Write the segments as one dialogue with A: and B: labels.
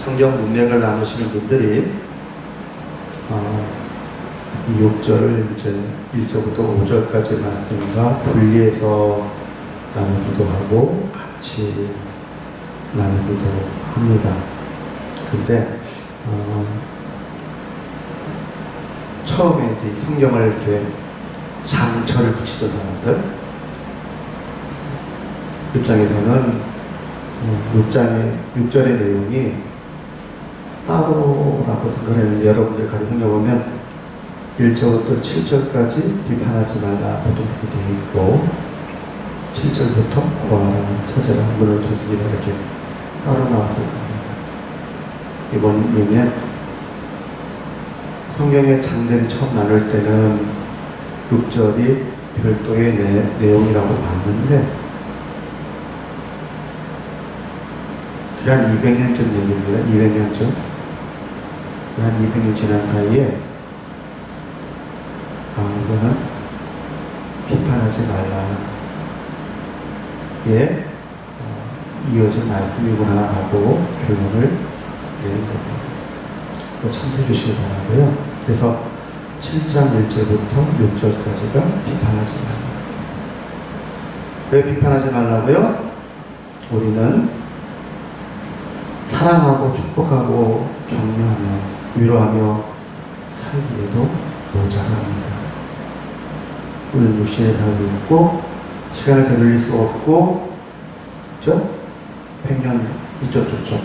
A: 성경 문맥을 나누시는 분들이 이 6절을 이제 1절부터 5절까지 말씀과 분리해서 나누기도 하고 같이 나누기도 합니다. 근데 처음에 이제 성경을 이렇게 장철을 붙이던 사람들 입장에서는 6절의 내용이 따로라고 생각했는데, 여러분들 가서 성경 보면 1절부터 7절까지 비판하지 말라 보통 그렇게 되어 있고, 7절부터 구하라, 찾아라, 문을 두드리라 이렇게 따로 나왔을 겁니다. 이번이면 성경의 장들이 처음 나눌 때는 6절이 별도의 내용이라고 봤는데, 그게 한 200년 전 얘기입니다. 200년 전. 한 200년 지난 사이에 이거는 비판하지 말라, 예, 이어진 말씀이구나 하고 결론을 내린 겁니다. 참조해 주시기 바라고요. 그래서 7장 1절부터 6절까지가 비판하지 말라. 왜 비판하지 말라고요? 우리는 사랑하고 축복하고 격려하며 위로하며 살기에도 모자랍니다. 우리는 육신에 살고 있고 시간을 되돌릴 수 없고, 그죠? 100년 이쪽저쪽.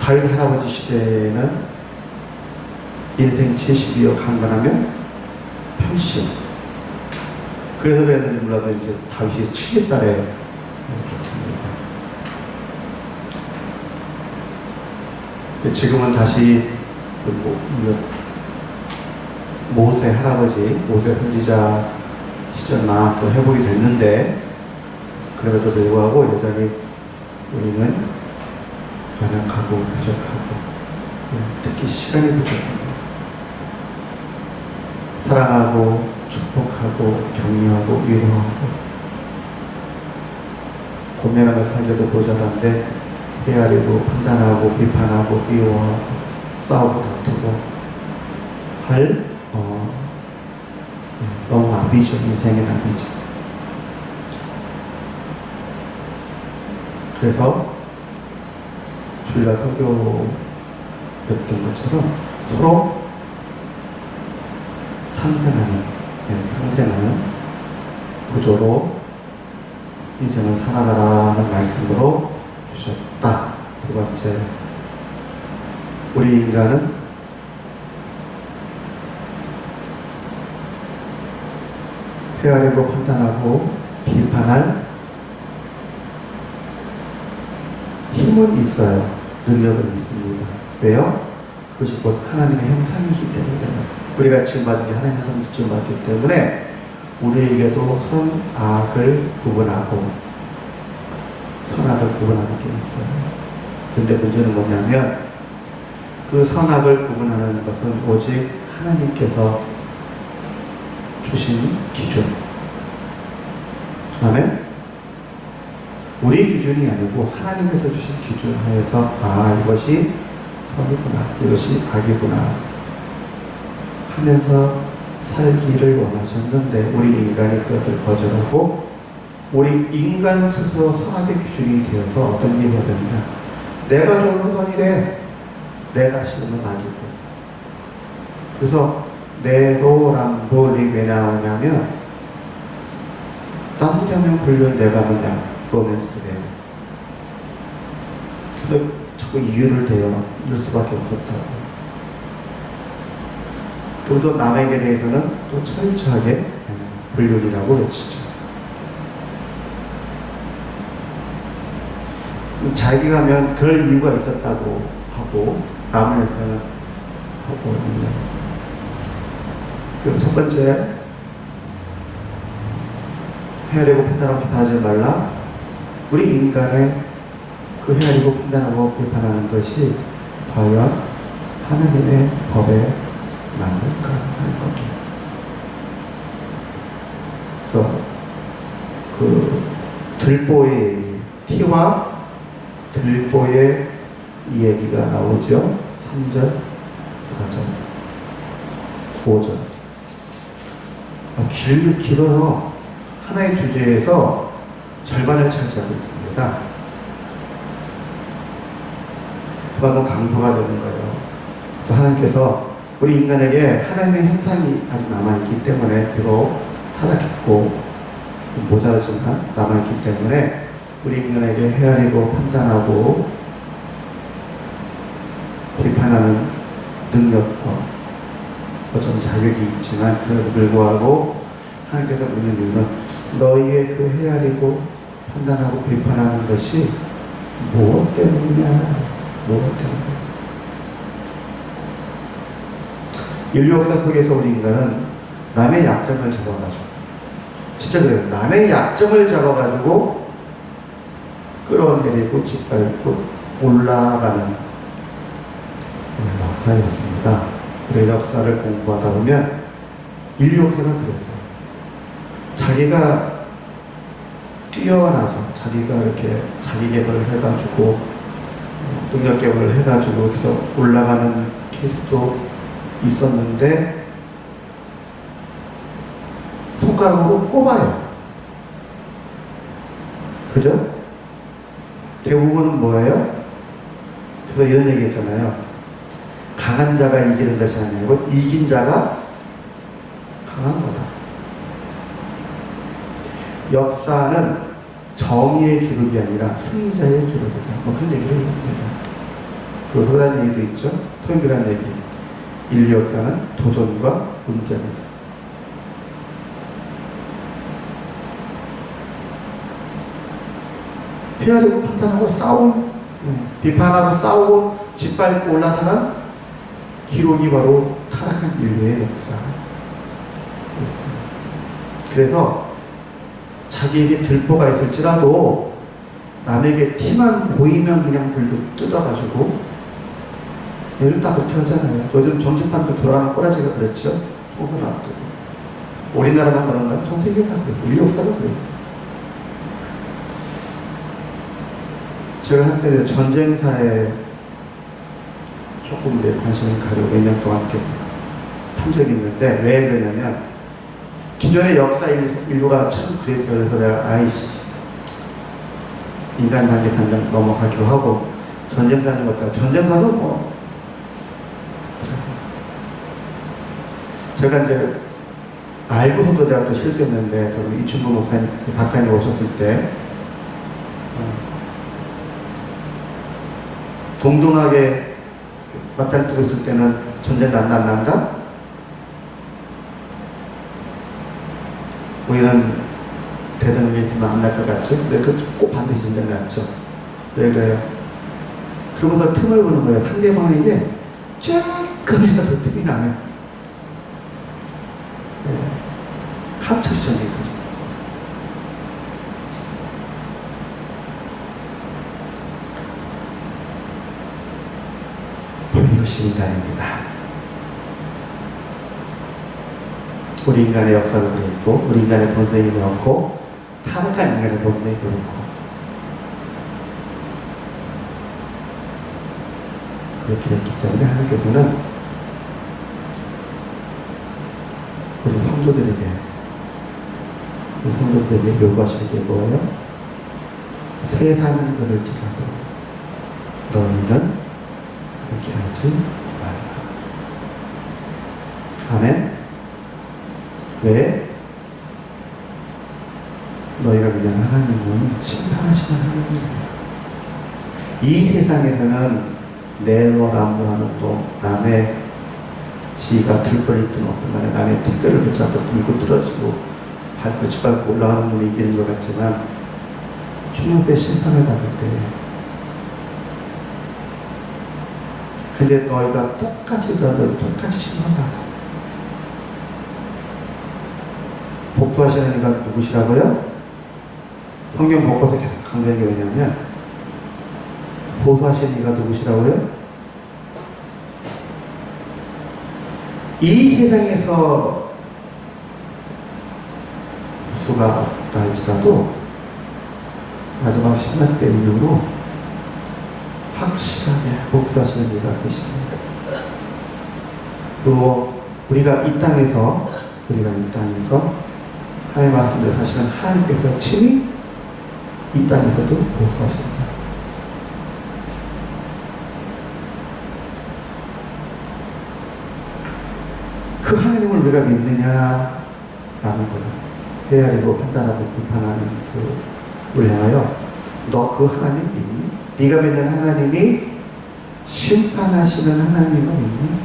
A: 다윗 할아버지 시대에는 인생 70이여 강건하면 편신. 그래서 그랬는지 몰라도 이제 다윗이 70살에 죽습니다. 지금은 다시 모세 할아버지, 모세 선지자 시절만 또 회복이 됐는데, 그럼에도 불구하고 여전히 우리는 연약하고 부족하고, 특히 시간이 부족합니다. 사랑하고 축복하고 격려하고 위로하고 고민하며 살기도 모자란데, 헤아리고 판단하고 비판하고 미워하고 싸우고 다투고 할 너무 낭비죠. 인생의 낭비죠. 그래서 주일날 설교였던 것처럼 서로 상생하는 구조로 인생을 살아가라는 말씀으로 주셨다. 두 번째, 우리 인간은 헤아리고 판단하고 비판할 힘은 있어요. 능력은 있습니다. 왜요? 그것이 곧 하나님의 형상이기 때문에, 우리가 지음받은 게 하나님의 형상으로 지음받기 때문에 우리에게도 선, 악을 구분하고 선악을 구분하는 게 있어요. 근데 문제는 뭐냐면, 그 선악을 구분하는 것은 오직 하나님께서 주신 기준. 아멘? 우리 기준이 아니고 하나님께서 주신 기준 하에서 이것이 선이구나, 이것이 악이구나 하면서 살기를 원하셨는데, 우리 인간이 그것을 거절하고 우리 인간 스스로 선악의 기준이 되어서 어떤 일이 되느냐, 내가 좋으면 선이래, 내가 싫으면 악이고. 그래서 내로람볼이 왜 나오냐면, 남들이 하면 불륜, 내가 하면 나 로맨스래요. 그래서 자꾸 이유를 대요. 이럴 수밖에 없었다고. 그래서 남에게 대해서는 또 철저하게 불륜이라고 외치죠. 자기가 하면 그럴 이유가 있었다고 하고 남을 위해서는 하고 있는. 그리고 첫 번째, 헤아리고 판단하고 비판하지 말라. 우리 인간의 그 헤아리고 판단하고 비판하는 것이 과연 하나님의 법에 맞는가 하는 겁니다. 그래서 그 들보의 티와 들보의 이 얘기가 나오죠. 3절, 4절, 5절. 길어요. 하나의 주제에서 절반을 차지하고 있습니다. 그만큼 강조가 되는 거예요. 그래서 하나님께서 우리 인간에게 하나님의 형상이 아직 남아있기 때문에, 비록 타락했고 모자라지만 남아있기 때문에 우리 인간에게 헤아리고 판단하고 비판하는 능력과 어떤 자격이 있지만, 그래도 불구하고 하나님께서 묻는 이유는 너희의 그 헤아리고 판단하고 비판하는 것이 무엇 때문이냐, 무엇 때문이냐. 인류 역사 속에서 우리 인간은 남의 약점을 잡아가지고, 진짜 그래요. 남의 약점을 잡아가지고 끌어내리고 짓밟고 올라가는 역사였습니다. 우리 역사를 공부하다 보면 인류 역사가 그랬어요. 자기가 뛰어나서 자기가 이렇게 자기 개발을 해가지고 능력 개발을 해가지고 그래서 올라가는 케이스도 있었는데 손가락으로 꼽아요. 그죠? 대부분은 뭐예요? 그래서 이런 얘기 했잖아요. 강한 자가 이기는 것이 아니고 이긴 자가 강한 거다. 역사는 정의의 기록이 아니라 승리자의 기록이다. 뭐 그런 얘기를 합니다. 그리고 또 다른 얘기도 있죠. 토인비란 얘기. 인류 역사는 도전과 문제입니다. 헤아리고 판단하고 싸우고 비판하고 싸우고 짓밟고 올라가는 기록이 바로 타락한 인류의 역사였습니다. 그래서 자기에게 들보가 있을지라도 남에게 티만 보이면 그냥 불로 뜯어가지고, 얘를 다 그렇게 하잖아요. 요즘 정치판도 돌아가는 꼬라지가 그랬죠. 총선 앞두고. 우리나라만 그런가요? 전 세계가 다 그랬어요. 인류 역사가 그랬어요. 제가 한때 전쟁사에 조금 관심을 가지고 몇 년 동안 이렇게 한 적이 있는데, 왜 그러냐면 기존의 역사 인류가 참 그랬어요. 그래서 내가 아이씨 인간 단계 산장 넘어가기로 하고, 전쟁사는 것도 전쟁사는 뭐 제가 이제 알고서도 내가 또 실수했는데, 저는 이춘구 목사님 박사님 오셨을 때 동등하게 맞다리 뜨고 있을 때는 전쟁 난다 안 난다? 우리는 대단한 게 있으면 안 날 것 같죠? 근데 그 꼭 반드시 전쟁 났죠. 왜 그래요? 그러면서 틈을 보는 거예요. 상대방에게 조금이라도 틈이 나면 카츠르 전쟁이 거죠. 이것이 인간입니다. 우리 인간의 역사도 그렇고, 우리 인간의 본성이 그렇고, 타락한 인간의 본성이 그렇고, 그렇게 했기 때문에 하나님께서는 우리 성도들에게 요구하시는 게 뭐예요? 세상은 그럴지라도 너희는 그렇게 하지 말라. 아멘. 왜? 너희가 믿는 하나님은 심판하시는 하나님입니다. 이 세상에서는 내로라무하는 또 남의 지가 들벌이 있든 어떤 간에 남의 택배를 붙잡고 밀고 떨어지고 밟고 짓밟고 올라가는 놈이 이기는 것 같지만, 주님의 심판을 받을 때 근데 너희가 똑같이 심판받아. 복수하시는 이가 누구시라고요? 성경 복고서 계속 강조하는 게 뭐냐면, 보수하시는 이가 누구시라고요? 이 세상에서 복수가 없다 할지라도 마지막 심판 때 이후로 확실하게 복수하시는 이가 계십니다. 그리고 우리가 이 땅에서 하나님의 말씀대로 사실은 하나님께서 친히 이 땅에서도 복수하십니다. 그 하나님을 우리가 믿느냐라는 거예요. 헤아리고 판단하고 비판하는 그를 향하여 너 그 하나님 믿니? 네가 믿는 하나님이 심판하시는 하나님인 거 믿니?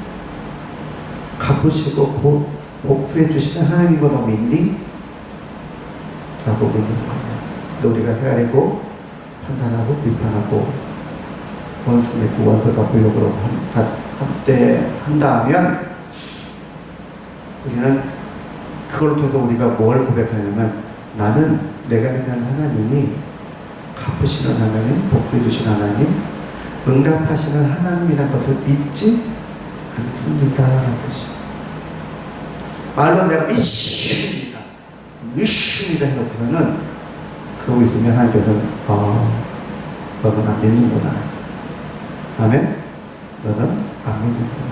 A: 갚으시고 복수해 주시는 하나님인 거 너 믿니? 라고 묻는 거예요. 또 우리가 헤아리고 판단하고 비판하고 원수 맺고 원수 갚으려고 한다면 우리는 그걸 통해서 우리가 뭘 고백하냐면 나는 내가 믿는 하나님이 갚으시는 하나님, 복수해 주시는 하나님, 응답하시는 하나님이라는 것을 믿지 않습니다 라는 뜻이에요. 말로 내가 믿습니다 해놓고서는 그러고 있으면 하나님께서는 너는 안 믿는구나. 아멘? 너는 안 믿는구나.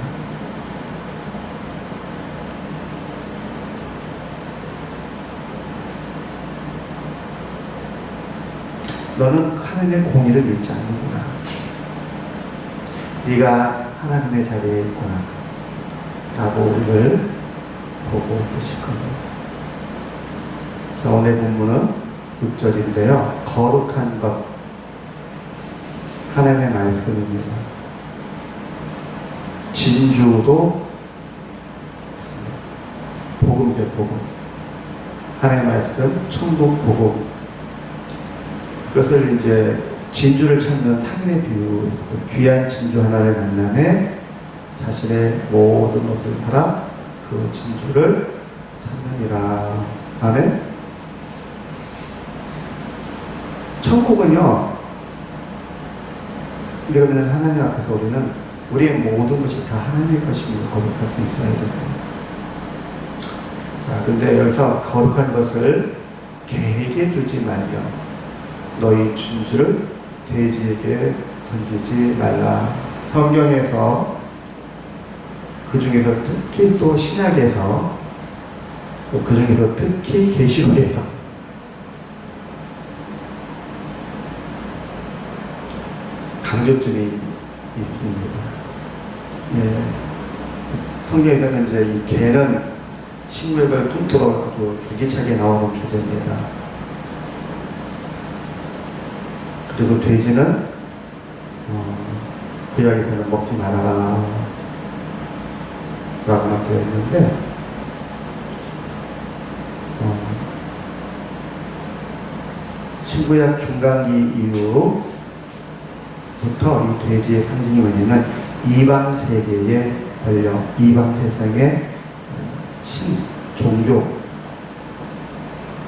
A: 너는 하나님의 공의를 믿지 않는구나. 네가 하나님의 자리에 있구나 라고 우리를 보고 계실 겁니다. 자, 오늘 본문은 6절인데요. 거룩한 것, 하나님의 말씀입니다. 진주도 복음이죠, 복음. 하나님의 말씀, 천국 복음. 그것을 이제 진주를 찾는 상인의 비유에서 귀한 진주 하나를 만남에 자신의 모든 것을 팔아 그 진주를 찾느니라. 아멘. 천국은요, 우리가 믿는 하나님 앞에서 우리는 우리의 모든 것이 다 하나님의 것임을 거룩할 수 있어야 됩니다. 자, 근데 여기서 거룩한 것을 개에게 주지 말며 너희 진주를 돼지에게 던지지 말라. 성경에서 그 중에서 특히 또 신약에서 그 중에서 특히 계시록에서 강조점이 있습니다. 예. 성경에서는 이제 이 개는 식물을 통틀어 아주 줄기차게 나오는 주제입니다. 그리고 돼지는 구약에서는 먹지 말아라 라고 되어 있는데 신구약 중간기 이후부터 이 돼지의 상징이 뭐냐면 이방 세계의 권력, 이방 세상의 신, 종교,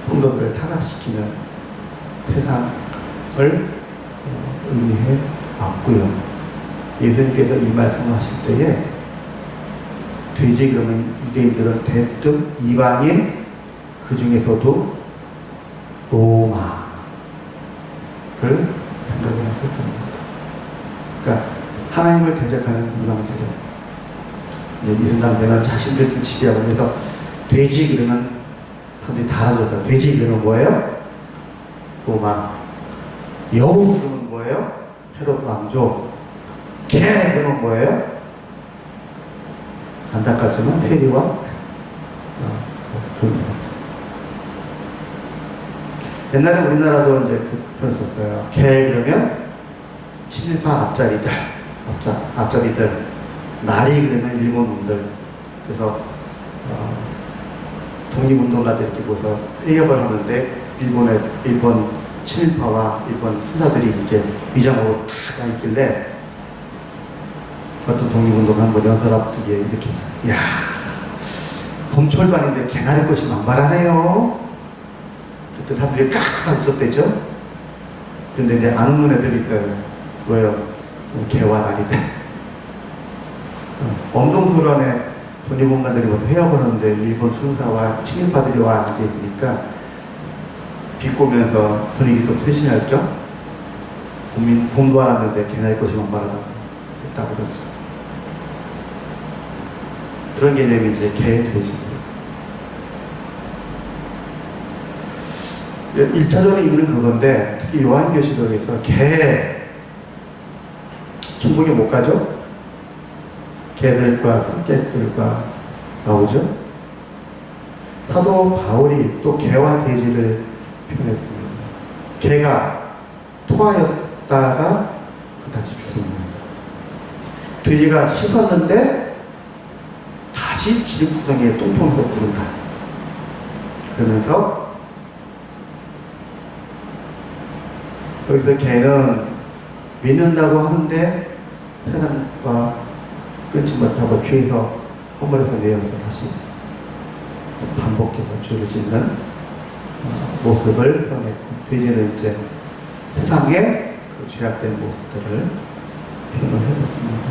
A: 성도들을 타락시키는 세상을 의미해 왔고요. 예수님께서 이 말씀을 하실 때에 돼지 그러면 유대인들은 대뜸 이방인, 그 중에서도 로마를 생각을 했었던 겁니다. 그러니까 하나님을 대적하는 이방 세력, 이순 당시에는 자신들 지배하고 그래서 돼지 그러면 사람들이 다 알아서 돼지 그러면 뭐예요? 로마. 여우 그러면 뭐예요? 헤롯 왕조. 개 그러면 뭐예요? 안타깝지만 세리와 그런 사람. 옛날에 우리나라도 이제 그 표현을 썼어요. 개 그러면 친일파 앞잡이들. 나리 그러면 일본 놈들. 그래서 독립운동가들 이렇게 모여서 회협을 하는데 일본 친일파와 일본 순사들이 이렇게 위장으로 탁 있길래 어떤 독립운동 한번 연설 앞두기에 이렇게 야 봄철도 아닌데 개나리 꽃이 만발하네요. 그때 사람들이 깍깍 웃었대죠. 근데 이제 안 웃는 애들이 있어요. 왜요? 개와 나리들. 엄동소란에 독립운동가들이 와서 회합을 하는데 일본 순사와 친일파들이 와 앉아있으니까 비꼬면서 분위기도 트신할 겸 봄도 안 왔는데 개나리 꽃이 만발하다 했다고 그러죠. 그런 개념이 이제 개, 돼지. 1차전에 있는 그건데, 특히 요한계시록에서 천국에 못 가죠? 개들과 성객들과 나오죠? 사도 바울이 또 개와 돼지를 표현했습니다. 개가 토하였다가 다시 죽습니다. 돼지가 씻었는데 다시 지름구덩이에 똥통에서 구른다. 그러면서 여기서 개는 믿는다고 하는데 세상과 끊지 못하고 죄에서 허물에서 내어서 다시 반복해서 죄를 짓는 모습을 표현했고, 돼지는 이제 세상의 그 죄악된 모습들을 표현을 했었습니다.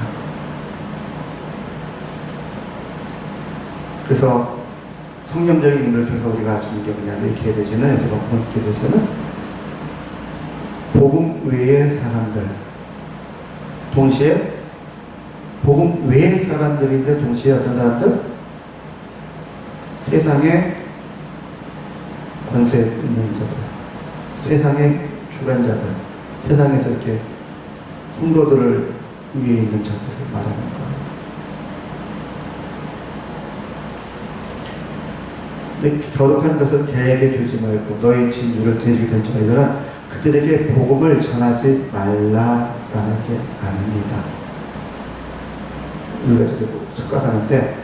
A: 그래서 성경적인 의미를 통해서 우리가 알 수 있는 게 뭐냐면, 이 개돼지는, 에서 본 개돼지는 복음 외의 사람들, 동시에 복음 외의 사람들인데 동시에 어떤 사람들? 세상의 권세 있는 자들, 세상의 주관자들, 세상에서 이렇게 성도들을 위에 있는 자들을 말하는 거예요. 거룩한 것을 개에게 주지 말고 너희 진주를 돼지에게 던지 말거나 그들에게 복음을 전하지 말라라는 게 아닙니다. 우리가 저기 석가하는데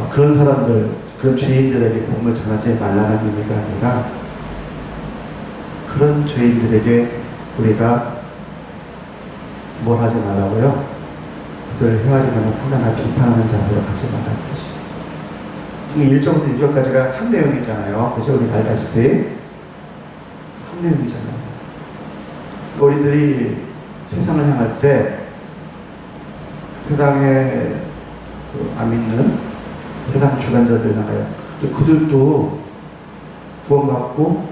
A: 그런 사람들, 그런 죄인들에게 복음을 전하지 말라는 의미가 아니라, 그런 죄인들에게 우리가 뭘 하지 말라고요? 그들을 헤아리거나 판단하거나 비판하는 자들을 갖지 말라는 것이. 지금 1절부터 6절까지가 한 내용이잖아요. 그래서 우리 알다시피 한 내용이잖아요. 그러니까 우리들이 세상을 향할 때 세상에 안 믿는 세상 주관자들이 나가요. 그들도 구원받고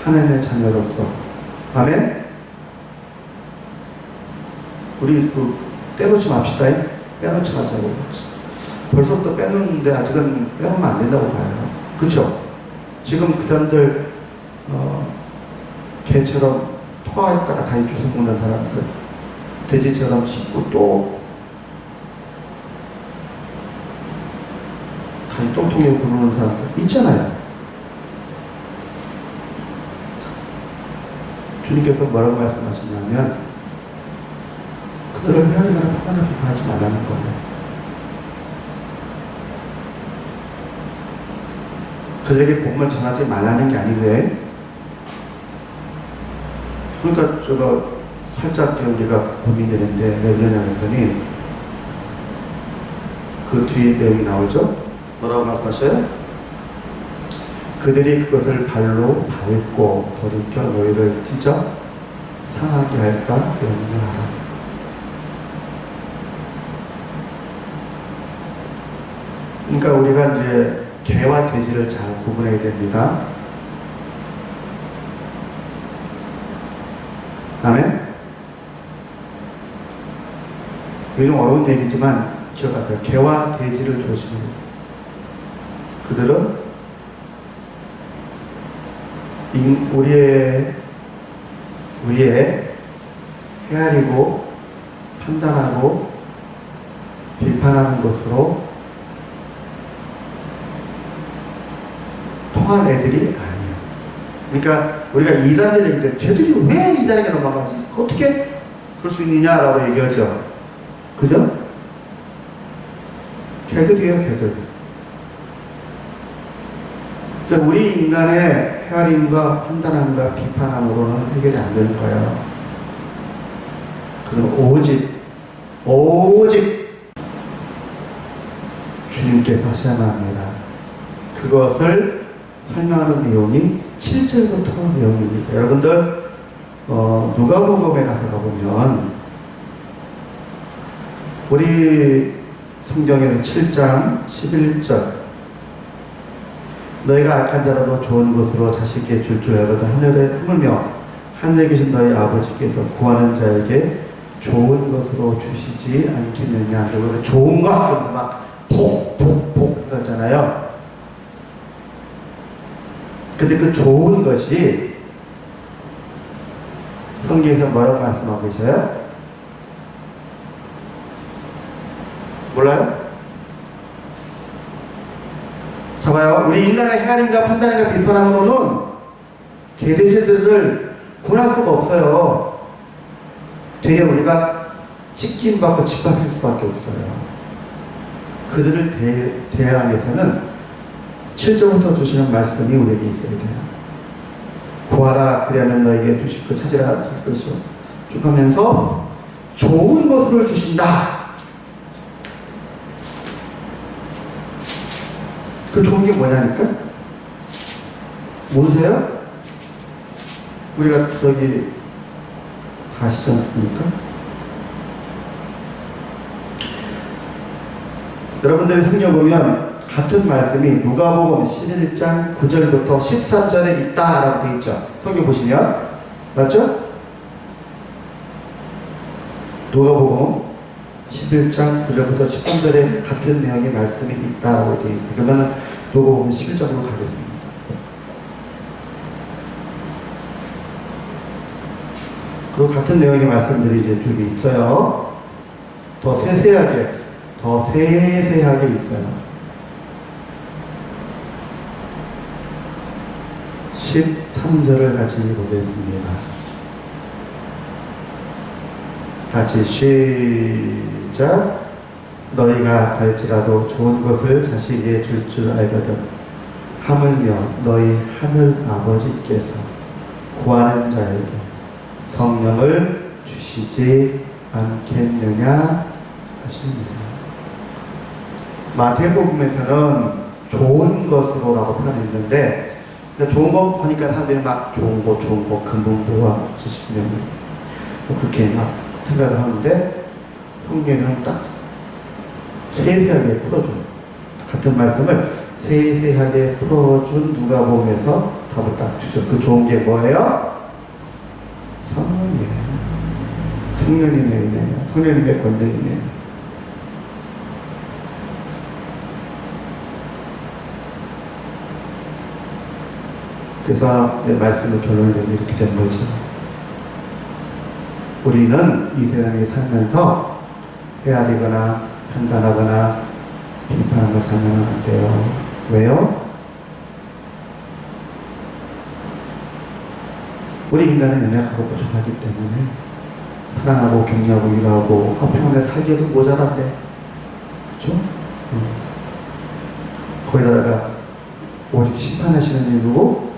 A: 하나님의 자녀로서, 아멘? 우리 떼놓지 맙시다. 빼놓지 마자고. 벌써 또 빼놓는데 아직은 빼놓으면 안 된다고 봐요. 그쵸? 지금 그 사람들 개처럼 토하였다가 다시 주워 먹는 사람들, 돼지처럼 씻고 또 다시 똥통에 구르는 사람들 있잖아요. 주님께서 뭐라고 말씀하시냐면, 그들을 헤아리거나 판단하거나 비판하지 말라는 거예요. 그들에게 복음을 전하지 말라는 게 아니고요. 그러니까 제가 살짝 우리가 고민되는데 왜 그러냐 했더니, 그 뒤에 내용이 나오죠? 뭐라고 말씀하셔요? 그들이 그것을 발로 밟고 돌이켜 너희를 찢어 상하게 할까 염려하라. 그러니까 우리가 이제 개와 돼지를 잘 구분해야 됩니다. 아멘? 이게 좀 어려운 얘기지만 기억하세요. 개와 돼지를 조심해요. 그들은 우리의 위에 헤아리고 판단하고 비판하는 것으로 통한 애들이 아니에요. 그러니까 우리가 이단들 얘기할 때 쟤들이 왜 이단에게 넘어가지? 어떻게 그럴 수 있느냐라고 얘기하죠. 그죠? 걔들이에요, 걔들. 그러니까 우리 인간의 헤아림과 판단함과 비판함으로는 해결이 안 되는 거예요. 그건 오직 주님께서 하셔야만 합니다. 그것을 설명하는 내용이 7절부터 내용입니다. 여러분들 누가복음에 가서 가보면 우리 성경에는 7장 11절 너희가 악한 자라도 좋은 것으로 자식에게 줄 줄 알거든 하늘에 품으며 하늘에 계신 너희 아버지께서 구하는 자에게 좋은 것으로 주시지 않겠느냐. 그리고 좋은 것 하면서 막 복복복 썼잖아요. 근데 그 좋은 것이 성경에서 뭐라고 말씀하고 계셔요? 몰라요? 자 봐요. 우리 인간의 헤아림과 판단과 비판함으로는 개돼지들을 구할 수가 없어요. 되려 우리가 찢김받고 짓밟힐 수밖에 없어요. 그들을 대하기 위해서는 7절부터 주시는 말씀이 우리에게 있어야 돼요. 구하라 그리하면 너에게 주실 것 찾으라 주실 것이요 쭉 하면서 좋은 것을 주신다. 그 좋은 게 뭐냐니까? 모르세요? 우리가 저기 아시지 않습니까? 여러분들이 성경 보면 같은 말씀이 누가복음 11장 9절부터 13절에 있다라고 되어 있죠. 성경 보시면 맞죠? 누가복음 11장 9절부터 13절에 같은 내용의 말씀이 있다라고 되어 있어요. 그러면 누가복음 11장으로 가겠습니다. 그리고 같은 내용의 말씀들이 이제 쭉 있어요. 더 세세하게 있어요. 13절을 같이 보겠습니다. 같이 시작. 너희가 갈지라도 좋은 것을 자식에게 줄 줄 알거든 하물며 너희 하늘 아버지께서 구하는 자에게 성령을 주시지 않겠느냐 하십니다. 마태복음에서는 좋은 것으로라고 표현했는데 좋은 거 보니까 사람들이 막 좋은 거 근본보와 지식면 그렇게 막 생각을 하는데 성경에는 딱 세세하게 풀어준 같은 말씀을 세세하게 풀어준 누가복음에서 답을 딱 주죠. 그 좋은 게 뭐예요? 성령이에요. 성령님의 은혜예요. 성령님의 권능이에요. 그래서 말씀을 결론을 내면 이렇게 된 거죠. 우리는 이 세상에 살면서 헤아리거나 판단하거나 비판하며 살면 안 돼요. 왜요? 우리 인간은 연약하고 부족하기 때문에 사랑하고 격려하고 위로하고 평안에 살기도 모자란데 그렇죠? 거기다가 오직 심판하시는 이 누구?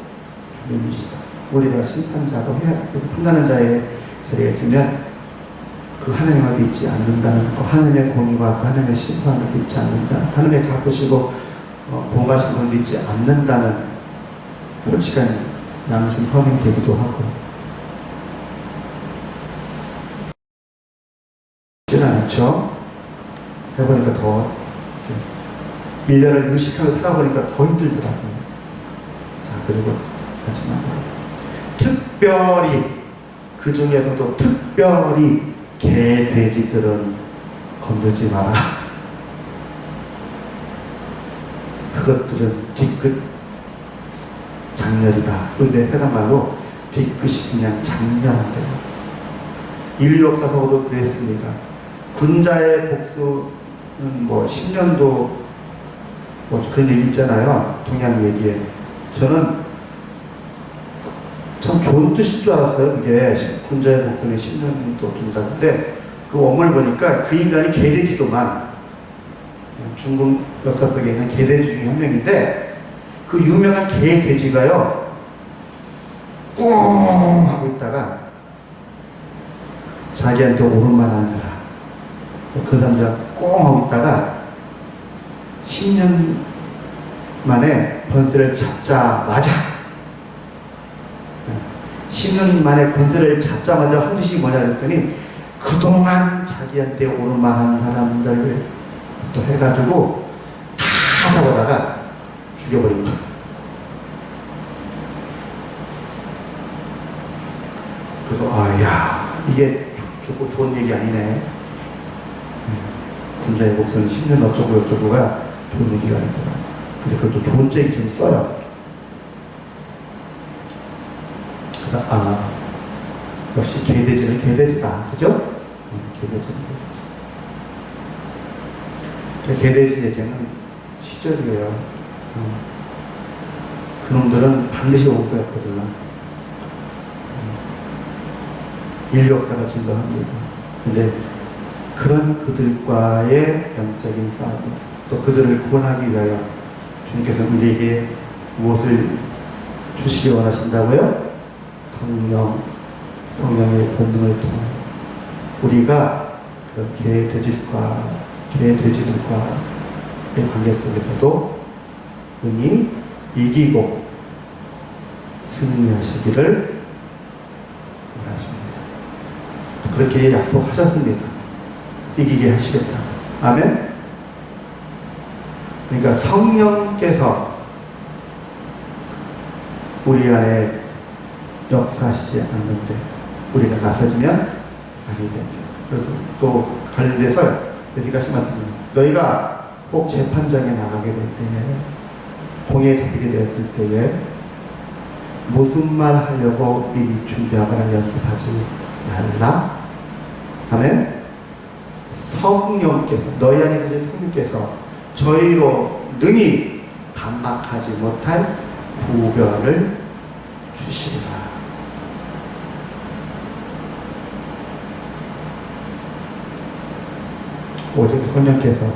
A: 주님이시다. 우리가 심판자고 판단하는 자의 자리에 있으면 그 하나님을 믿지 않는다는 거, 하나님의 공의와 그 하나님의 심판을 믿지 않는다, 하나님의 갚으시고 봉하신 걸 믿지 않는다는 솔직한 양심 선행 되기도 하고 그렇지는 않죠. 해보니까 더 1년을 의식하고 살아보니까 더 힘들더라고요. 자, 그리고 마지막으로 특별히 그 중에서도 특별히 개, 돼지들은 건들지 마라. 그것들은 뒤끝 장렬이다. 우리 세상 말로 뒤끝이 그냥 장렬한데요. 인류 역사적으로도 그랬습니다. 군자의 복수는 뭐 10년도 뭐 그런 얘기 있잖아요. 동양 얘기에. 저는 참 좋은 뜻인 줄 알았어요. 그게 군자의 복수는 10년도 준다. 근데 그 원문을 보니까 그 인간이 개돼지도만 중국 역사 속에 있는 개돼지 중에 한 명인데 그 유명한 개돼지가요 꽁 하고 있다가 자기한테 옳은말 하는 사람 그 남자가 꽁 하고 있다가 10년 만에 번세를 잡자마자 10년 만에 권세를 잡자마자 한 짓이 뭐냐 그랬더니 그동안 자기한테 옳은 말 하는 사람들부터 해가지고 다 잡아다가 죽여버린 거예요. 그래서 야 이게 좋은 얘기 아니네. 군자의 목소리 10년 어쩌고 어쩌고가 좋은 얘기가 아니더라. 근데 그것도 좋은 책이 좀 써요. 그래서 역시 개돼지는 개돼지다. 그죠? 개돼지는 개돼지. 개돼지 얘기는 시절이에요. 그놈들은 반드시 용서했거든요. 인류 역사가 증거합니다. 근데 그런 그들과의 영적인 싸움이 있어요. 또 그들을 구원하기 위하여 주님께서 우리에게 무엇을 주시기 원하신다고요? 성령의 본능을 통하여 우리가 그런 개돼지들과의 관계 속에서도 은히 이기고 승리하시기를 원하십니다. 그렇게 약속하셨습니다. 이기게 하시겠다. 아멘. 그러니까 성령께서 우리 안에 역사하시지 않는데 우리가 나서지면 아니 됩니다. 그래서 또 관련돼서 예수님께서 말씀합니다. 너희가 꼭 재판장에 나가게 될 때에 공에 잡히게 되었을 때에 무슨 말 하려고 미리 준비하거나 연습하지 말라. 아멘. 성령께서 너희 안에 계신 성령께서 저희로 능히 반박하지 못할 구별을 주시리라. 오직 성령께서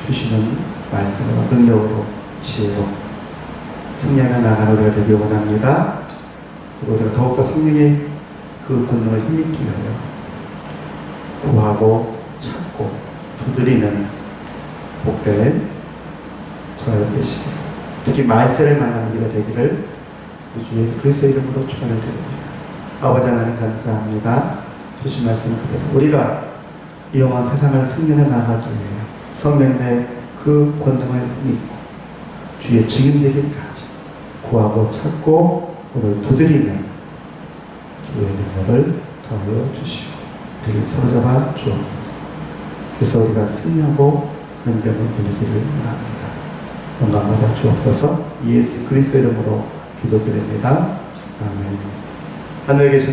A: 주시는 말씀으로 능력으로 지혜로 승리하며 나가는 우리가 되길 원합니다. 그리고 우리가 더욱더 성령의 그 권능을 힘입기 위하여 구하고 찾고 두드리는 복된 저와 되시길, 특히 말세를 만나는 우리가 되기를 주 예수 그리스도의 이름으로 축원을 드립니다. 아버지 하나님 감사합니다. 주신 말씀 그대로 우리가 이 영원 세상을 승리해 나가기 위해 성령의 그 권능을 믿고 주의 증인되기까지 구하고 찾고 오늘 두드리는 주의 능력을 더하여 주시고 우리를 사로잡아 주옵소서. 그래서 우리가 승리하고 능력을 누리기를 원합니다. 영광 받아 주옵소서. 예수 그리스도 이름으로 기도드립니다. 아멘. 하늘에 계신